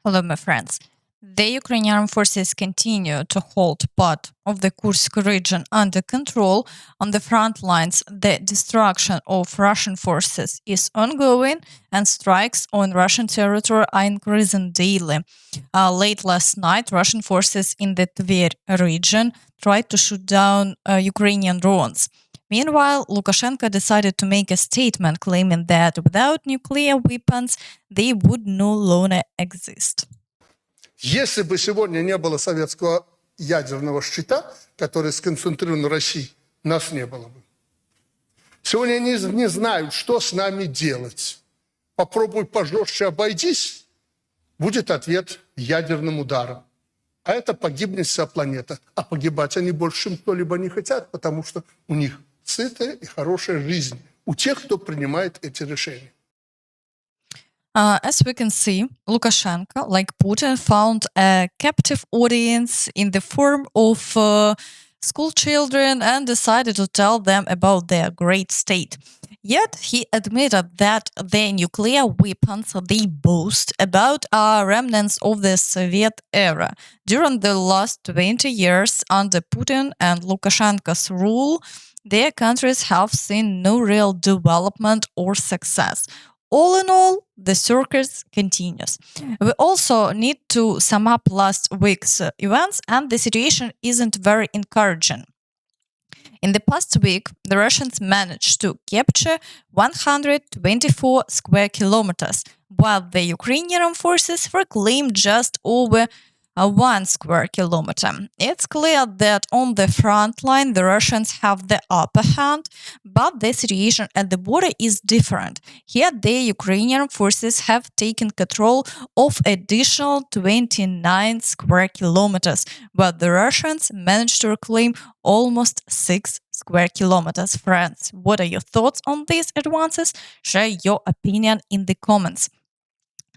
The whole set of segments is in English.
Hello, my friends. The Ukrainian Armed Forces continue to hold part of the Kursk region under control. On the front lines, the destruction of Russian forces is ongoing, and strikes on Russian territory are increasing daily. Late last night, Russian forces in the Tver region tried to shoot down Ukrainian drones. Meanwhile, Lukashenko decided to make a statement claiming that without nuclear weapons, they would no longer exist. Если бы сегодня не было советского ядерного щита, который сконцентрирован в России, нас не было бы. Сегодня они не знают, что с нами делать. Попробуй пожестче обойдись, будет ответ ядерным ударом. А это погибнет вся планета. А погибать они больше, чем кто-либо не хотят, потому что у них сытая и хорошая жизнь. У тех, кто принимает эти решения. As we can see, Lukashenko, like Putin, found a captive audience in the form of school children and decided to tell them about their great state. Yet he admitted that the nuclear weapons they boast about are remnants of the Soviet era. During the last 20 years under Putin and Lukashenko's rule, their countries have seen no real development or success. All in all, the circus continues. We also need to sum up last week's events, and the situation isn't very encouraging. In the past week, the Russians managed to capture 124 square kilometers, while the Ukrainian Armed Forces reclaimed just over 1 square kilometer. It's clear that on the front line the Russians have the upper hand, but the situation at the border is different. Here the Ukrainian forces have taken control of additional 29 square kilometers, but the Russians managed to reclaim almost 6 square kilometers. Friends, what are your thoughts on these advances? Share your opinion in the comments.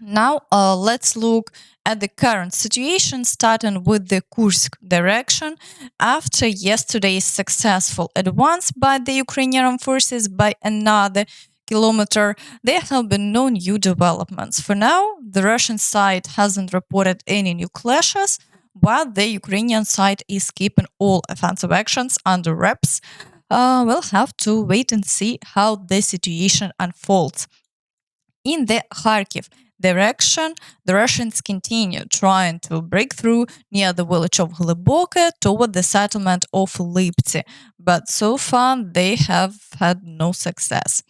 Now let's look at the current situation, starting with the Kursk direction. After yesterday's successful advance by the Ukrainian Armed Forces by another kilometer, there have been no new developments. For now, the Russian side hasn't reported any new clashes, while the Ukrainian side is keeping all offensive actions under wraps. We'll have to wait and see how the situation unfolds. In the Kharkiv direction, the Russians continue trying to break through near the village of Hlyboke toward the settlement of Lyptsi, but so far they have had no success.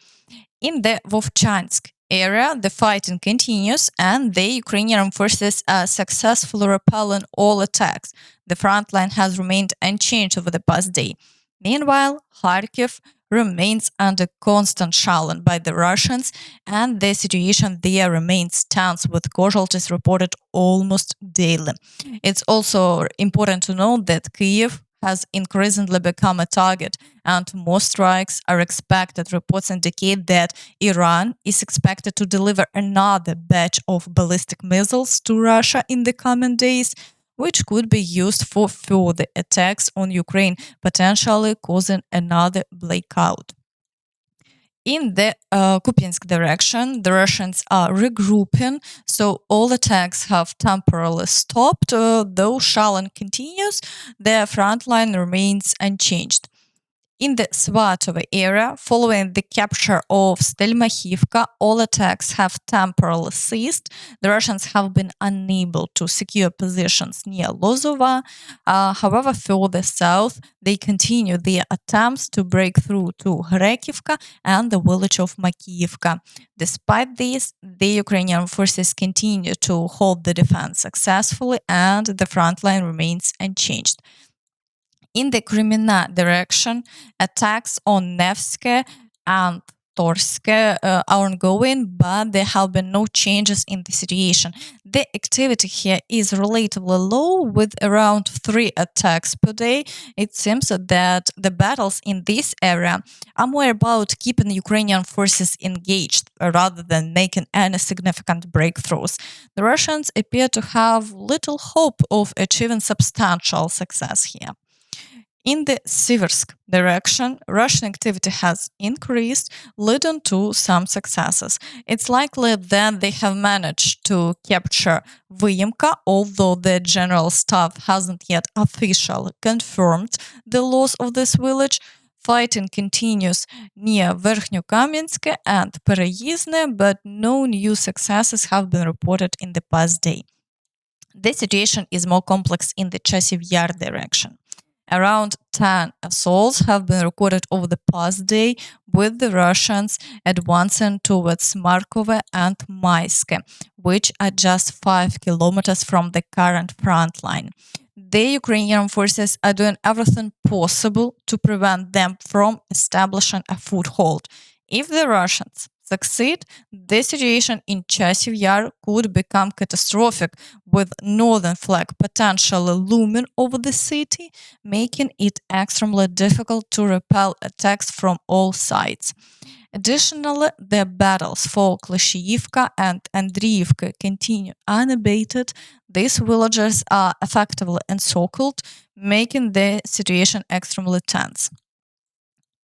In the Vovchansk area, the fighting continues and the Ukrainian Armed Forces are successfully repelling all attacks. The front line has remained unchanged over the past day. Meanwhile, Kharkiv remains under constant shelling by the Russians, and the situation there remains tense with casualties reported almost daily. It's also important to note that Kyiv has increasingly become a target, and more strikes are expected. Reports indicate that Iran is expected to deliver another batch of ballistic missiles to Russia in the coming days, which could be used for further attacks on Ukraine, potentially causing another blackout. In the Kupiansk direction, the Russians are regrouping, so all attacks have temporarily stopped. Though shelling continues, their front line remains unchanged. In the Svatove area, following the capture of Nelypivka, all attacks have temporarily ceased. The Russians have been unable to secure positions near Lozova. However, further south, they continue their attempts to break through to Hrekivka and the village of Makivka. Despite this, the Ukrainian forces continue to hold the defense successfully, and the front line remains unchanged. In the Kreminna direction, attacks on Nevske and Torske are ongoing, but there have been no changes in the situation. The activity here is relatively low, with around 3 attacks per day. It seems that the battles in this area are more about keeping Ukrainian forces engaged rather than making any significant breakthroughs. The Russians appear to have little hope of achieving substantial success here. In the Siversk direction, Russian activity has increased, leading to some successes. It's likely that they have managed to capture Vyimka, although the general staff hasn't yet officially confirmed the loss of this village. Fighting continues near Verkhnokamyanske and Pereizne, but no new successes have been reported in the past day. The situation is more complex in the Chasiv Yar direction. Around 10 assaults have been recorded over the past day, with the Russians advancing towards Markove and Maiske, which are just 5 kilometers from the current front line. The Ukrainian forces are doing everything possible to prevent them from establishing a foothold. If the Russians succeed, the situation in Chasiv Yar could become catastrophic, with northern flank potentially looming over the city, making it extremely difficult to repel attacks from all sides. Additionally, the battles for Hlyboke and Andriivka continue unabated. These villages are effectively encircled, making the situation extremely tense.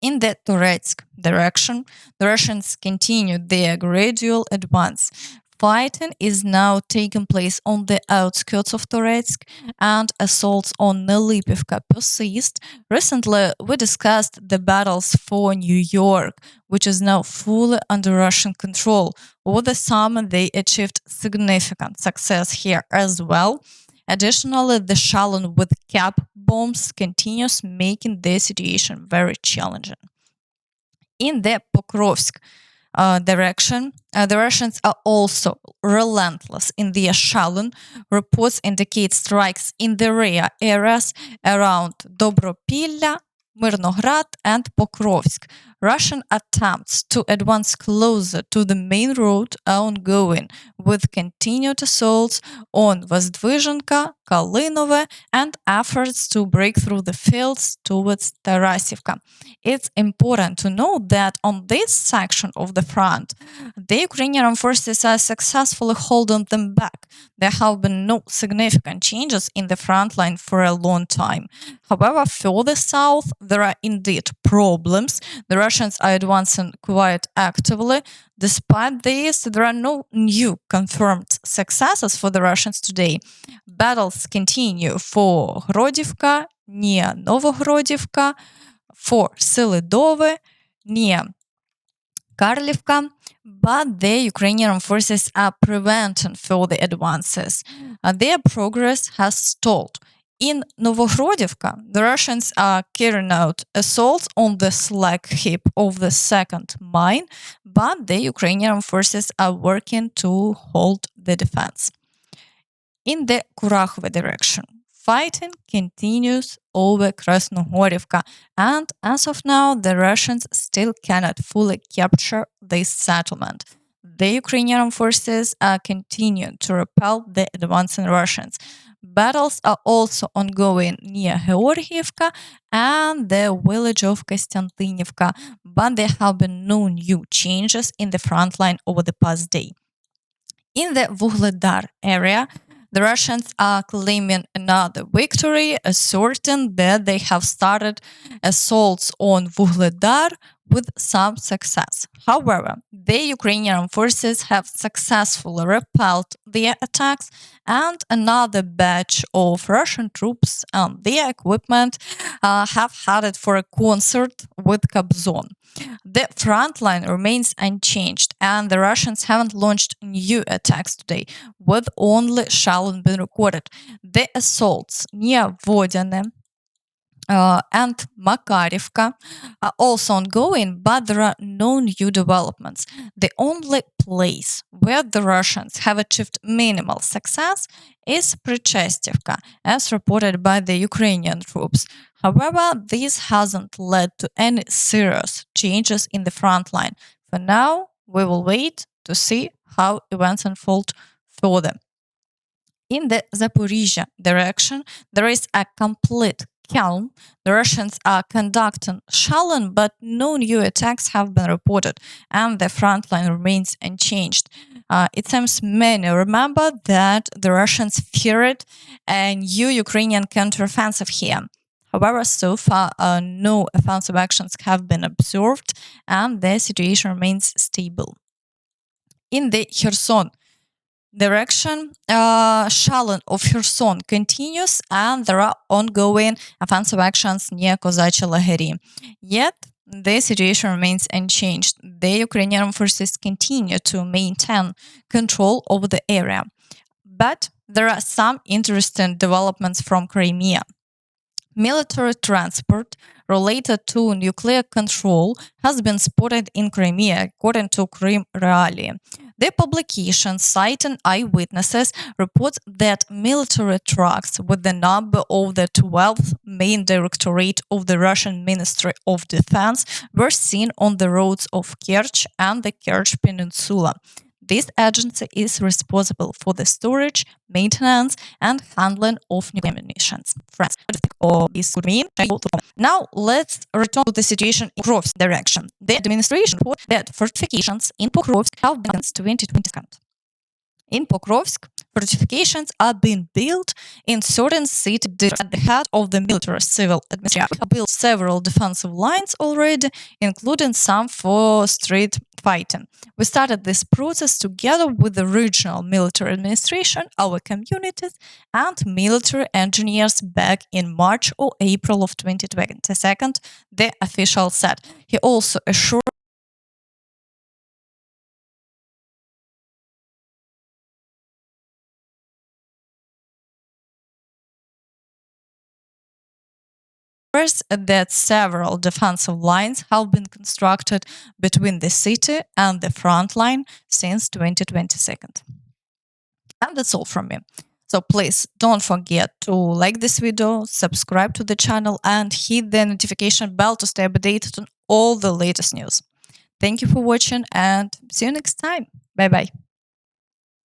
In the Toretsk direction, the Russians continue their gradual advance. Fighting is now taking place on the outskirts of Toretsk, and assaults on Nelypivka persist. Recently, we discussed the battles for New York, which is now fully under Russian control. Over the summer, they achieved significant success here as well. Additionally, the shelling with cap bombs continues, making the situation very challenging. In the Pokrovsk direction, the Russians are also relentless in their shelling. Reports indicate strikes in the rear areas around Dobropilla, Mirnograd, and Pokrovsk. Russian attempts to advance closer to the main road are ongoing, with continued assaults on Vozdvizhenka, Kalinove, and efforts to break through the fields towards Tarasivka. It's important to note that on this section of the front, the Ukrainian Armed Forces are successfully holding them back. There have been no significant changes in the front line for a long time. However, further south, there are indeed problems. The Russians are advancing quite actively. Despite this, there are no new confirmed successes for the Russians today. Battles continue for Hrekivka, near Novogrodivka, for Selidove, near Kharkiv, but the Ukrainian Armed Forces are preventing further advances. Their progress has stalled. In Novogrodivka, the Russians are carrying out assaults on the slag heap of the second mine, but the Ukrainian Armed Forces are working to hold the defense. In the Kurakhove direction, fighting continues over Krasnohorivka, and as of now, the Russians still cannot fully capture this settlement. The Ukrainian Armed Forces are continuing to repel the advancing Russians. Battles are also ongoing near Heorhiivka and the village of Kostyantynivka, but there have been no new changes in the front line over the past day. In the Vuhledar area, the Russians are claiming another victory, asserting that they have started assaults on Vuhledar with some success. However, the Ukrainian Armed Forces have successfully repelled their attacks, and another batch of Russian troops and their equipment have headed for a concert with Kobzon. The front line remains unchanged, and the Russians haven't launched new attacks today, with only shelling being recorded. The assaults near Vodiane and Makivka are also ongoing, but there are no new developments. The only place where the Russians have achieved minimal success is Prechestivka, as reported by the Ukrainian troops. However, this hasn't led to any serious changes in the front line. For now, we will wait to see how events unfold further. In the Zaporizhia direction, there is a complete calm. The Russians are conducting shelling, but no new attacks have been reported, and the front line remains unchanged. It seems many remember that the Russians feared a new Ukrainian counteroffensive here. However, so far, no offensive actions have been observed, and the situation remains stable. In the Kherson direction, shelling of Kherson continues, and there are ongoing offensive actions near Kozachi Laheri. Yet, the situation remains unchanged. The Ukrainian Armed Forces continue to maintain control over the area. But there are some interesting developments from Crimea. Military transport related to nuclear control has been spotted in Crimea, according to Crim Rally. The publication, citing eyewitnesses, reports that military trucks with the number of the 12th main directorate of the Russian Ministry of Defense were seen on the roads of Kerch and the Kerch Peninsula. This agency is responsible for the storage, maintenance, and handling of nuclear munitions. Now let's return to the situation in Pokrovsk direction. The administration reports that fortifications in Pokrovsk have been since 2022. In Pokrovsk, fortifications are being built in certain cities at the head of the military civil administration. We have built several defensive lines already, including some for street fighting. We started this process together with the regional military administration, our communities, and military engineers back in March or April of 2022, the official said. He also assured that several defensive lines have been constructed between the city and the front line since 2022. And that's all from me. So please don't forget to like this video, subscribe to the channel, and hit the notification bell to stay updated on all the latest news. Thank you for watching, and see you next time. Bye bye.